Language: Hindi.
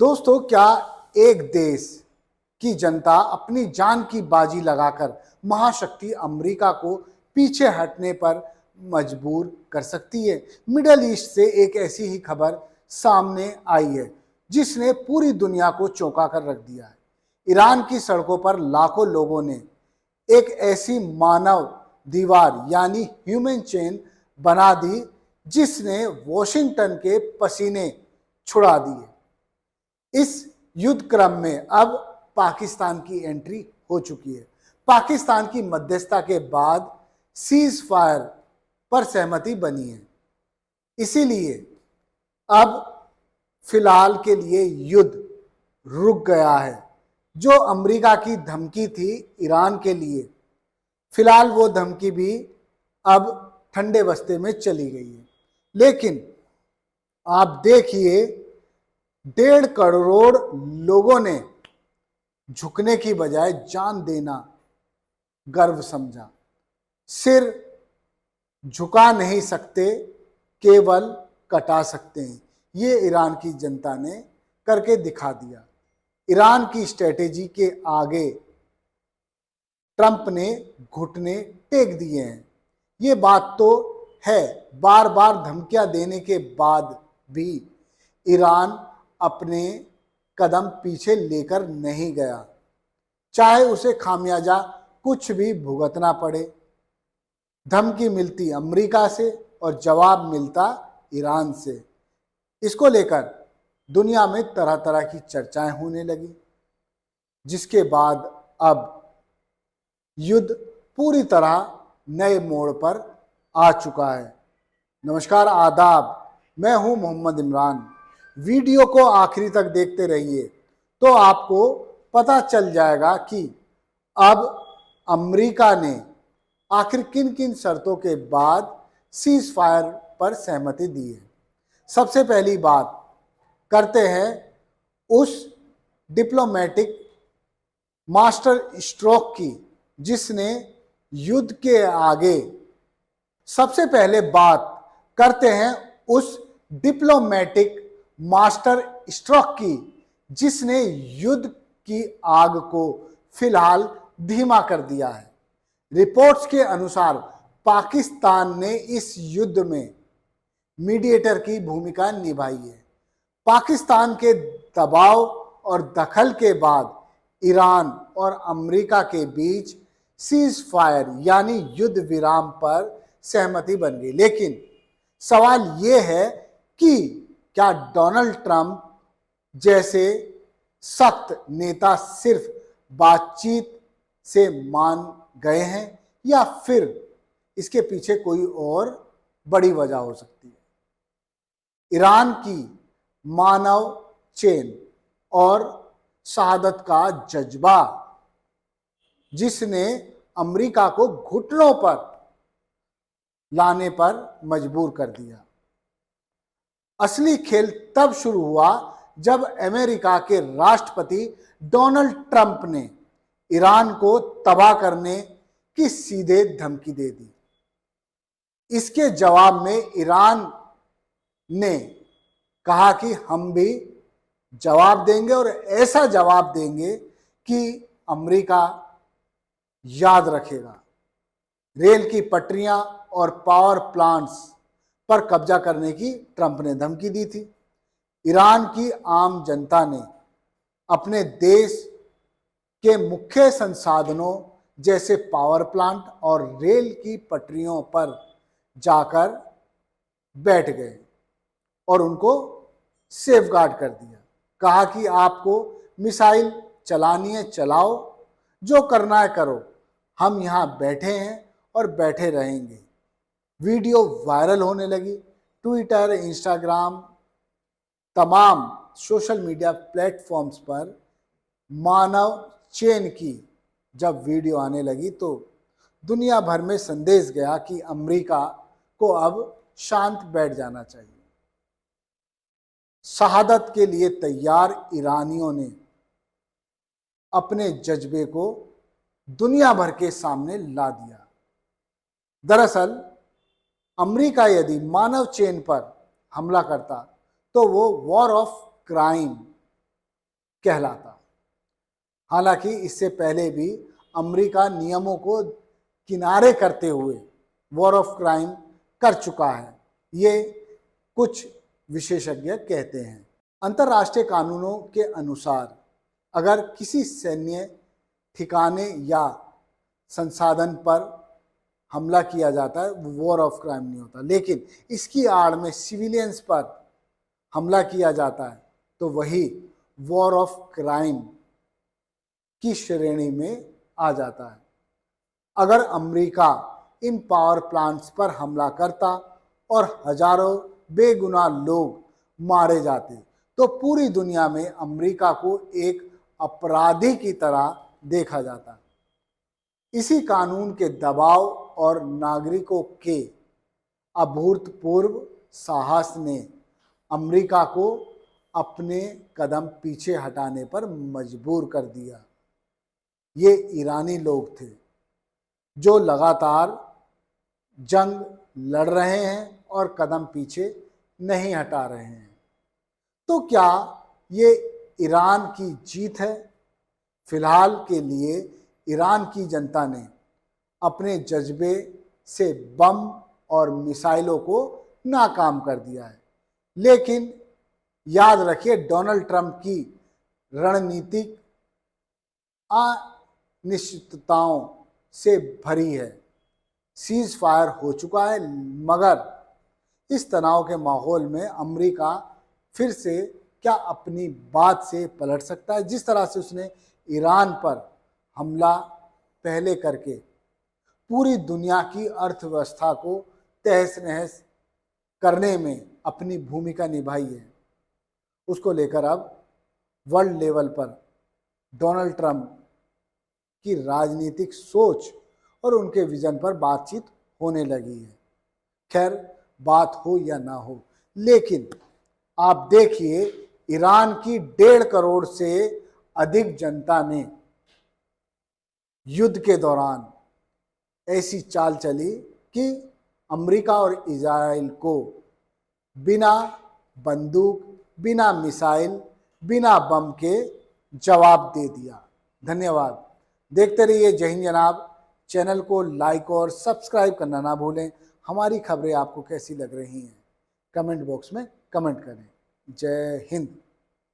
दोस्तों, क्या एक देश की जनता अपनी जान की बाजी लगाकर महाशक्ति अमेरिका को पीछे हटने पर मजबूर कर सकती है? मिडल ईस्ट से एक ऐसी ही खबर सामने आई है जिसने पूरी दुनिया को चौंका कर रख दिया है। ईरान की सड़कों पर लाखों लोगों ने एक ऐसी मानव दीवार यानी ह्यूमन चेन बना दी जिसने वॉशिंगटन के पसीने छुड़ा दिए। इस युद्ध क्रम में अब पाकिस्तान की एंट्री हो चुकी है। पाकिस्तान की मध्यस्थता के बाद सीज फायर पर सहमति बनी है। इसीलिए अब फिलहाल के लिए युद्ध रुक गया है। जो अमेरिका की धमकी थी ईरान के लिए, फिलहाल वो धमकी भी अब ठंडे बस्ते में चली गई है। लेकिन आप देखिए, 1.5 करोड़ लोगों ने झुकने की बजाय जान देना गर्व समझा। सिर झुका नहीं सकते, केवल कटा सकते हैं। ये ईरान की जनता ने करके दिखा दिया। ईरान की स्ट्रेटेजी के आगे ट्रंप ने घुटने टेक दिए हैं। ये बात तो है, बार बार धमकियां देने के बाद भी ईरान अपने कदम पीछे लेकर नहीं गया, चाहे उसे खामियाजा कुछ भी भुगतना पड़े। धमकी मिलती अमेरिका से और जवाब मिलता ईरान से। इसको लेकर दुनिया में तरह तरह की चर्चाएं होने लगी, जिसके बाद अब युद्ध पूरी तरह नए मोड़ पर आ चुका है। नमस्कार, आदाब, मैं हूं मोहम्मद इमरान। वीडियो को आखिरी तक देखते रहिए तो आपको पता चल जाएगा कि अब अमेरिका ने आखिर किन किन शर्तों के बाद सीज फायर पर सहमति दी है। सबसे पहली बात करते हैं उस डिप्लोमेटिक मास्टर स्ट्रोक की जिसने युद्ध के आगे, सबसे पहले बात करते हैं उस डिप्लोमेटिक मास्टर स्ट्रोक की जिसने युद्ध की आग को फिलहाल धीमा कर दिया है। रिपोर्ट्स के अनुसार पाकिस्तान ने इस युद्ध में मीडिएटर की भूमिका निभाई है। पाकिस्तान के दबाव और दखल के बाद ईरान और अमेरिका के बीच सीज फायर यानी युद्ध विराम पर सहमति बन गई। लेकिन सवाल यह है कि क्या डोनाल्ड ट्रंप जैसे सख्त नेता सिर्फ बातचीत से मान गए हैं या फिर इसके पीछे कोई और बड़ी वजह हो सकती है? ईरान की मानव चेन और शहादत का जज्बा जिसने अमेरिका को घुटनों पर लाने पर मजबूर कर दिया। असली खेल तब शुरू हुआ जब अमेरिका के राष्ट्रपति डोनाल्ड ट्रंप ने ईरान को तबाह करने की सीधे धमकी दे दी। इसके जवाब में ईरान ने कहा कि हम भी जवाब देंगे और ऐसा जवाब देंगे कि अमेरिका याद रखेगा। रेल की पटरियां और पावर प्लांट्स पर कब्जा करने की ट्रंप ने धमकी दी थी। ईरान की आम जनता ने अपने देश के मुख्य संसाधनों जैसे पावर प्लांट और रेल की पटरियों पर जाकर बैठ गए और उनको सेफगार्ड कर दिया। कहा कि आपको मिसाइल चलानी है चलाओ, जो करना है करो, हम यहाँ बैठे हैं और बैठे रहेंगे। वीडियो वायरल होने लगी। ट्विटर, इंस्टाग्राम, तमाम सोशल मीडिया प्लेटफॉर्म्स पर मानव चेन की जब वीडियो आने लगी तो दुनिया भर में संदेश गया कि अमेरिका को अब शांत बैठ जाना चाहिए। शहादत के लिए तैयार ईरानियों ने अपने जज्बे को दुनिया भर के सामने ला दिया। दरअसल अमेरिका यदि मानव चेन पर हमला करता तो वो वॉर ऑफ क्राइम कहलाता। हालांकि इससे पहले भी अमेरिका नियमों को किनारे करते हुए वॉर ऑफ क्राइम कर चुका है, ये कुछ विशेषज्ञ कहते हैं। अंतर्राष्ट्रीय कानूनों के अनुसार अगर किसी सैन्य ठिकाने या संसाधन पर हमला किया जाता है, वो वॉर ऑफ क्राइम नहीं होता। लेकिन इसकी आड़ में सिविलियंस पर हमला किया जाता है तो वही वॉर ऑफ क्राइम की श्रेणी में आ जाता है। अगर अमेरिका इन पावर प्लांट्स पर हमला करता और हजारों बेगुनाह लोग मारे जाते तो पूरी दुनिया में अमेरिका को एक अपराधी की तरह देखा जाता। इसी कानून के दबाव और नागरिकों के अभूतपूर्व साहस ने अमेरिका को अपने कदम पीछे हटाने पर मजबूर कर दिया। ये ईरानी लोग थे जो लगातार जंग लड़ रहे हैं और कदम पीछे नहीं हटा रहे हैं। तो क्या ये ईरान की जीत है? फिलहाल के लिए ईरान की जनता ने अपने जज्बे से बम और मिसाइलों को नाकाम कर दिया है। लेकिन याद रखिए, डोनाल्ड ट्रंप की रणनीतिक अनिश्चितताओं से भरी है। सीज फायर हो चुका है, मगर इस तनाव के माहौल में अमेरिका फिर से क्या अपनी बात से पलट सकता है? जिस तरह से उसने ईरान पर हमला पहले करके पूरी दुनिया की अर्थव्यवस्था को तहस नहस करने में अपनी भूमिका निभाई है, उसको लेकर अब वर्ल्ड लेवल पर डोनाल्ड ट्रंप की राजनीतिक सोच और उनके विजन पर बातचीत होने लगी है। खैर, बात हो या ना हो, लेकिन आप देखिए, ईरान की 1.5 करोड़ से अधिक जनता ने युद्ध के दौरान ऐसी चाल चली कि अमेरिका और इजराइल को बिना बंदूक, बिना मिसाइल, बिना बम के जवाब दे दिया। धन्यवाद। देखते रहिए जय हिंद जनाब। चैनल को लाइक और सब्सक्राइब करना ना भूलें। हमारी खबरें आपको कैसी लग रही हैं, कमेंट बॉक्स में कमेंट करें। जय हिंद।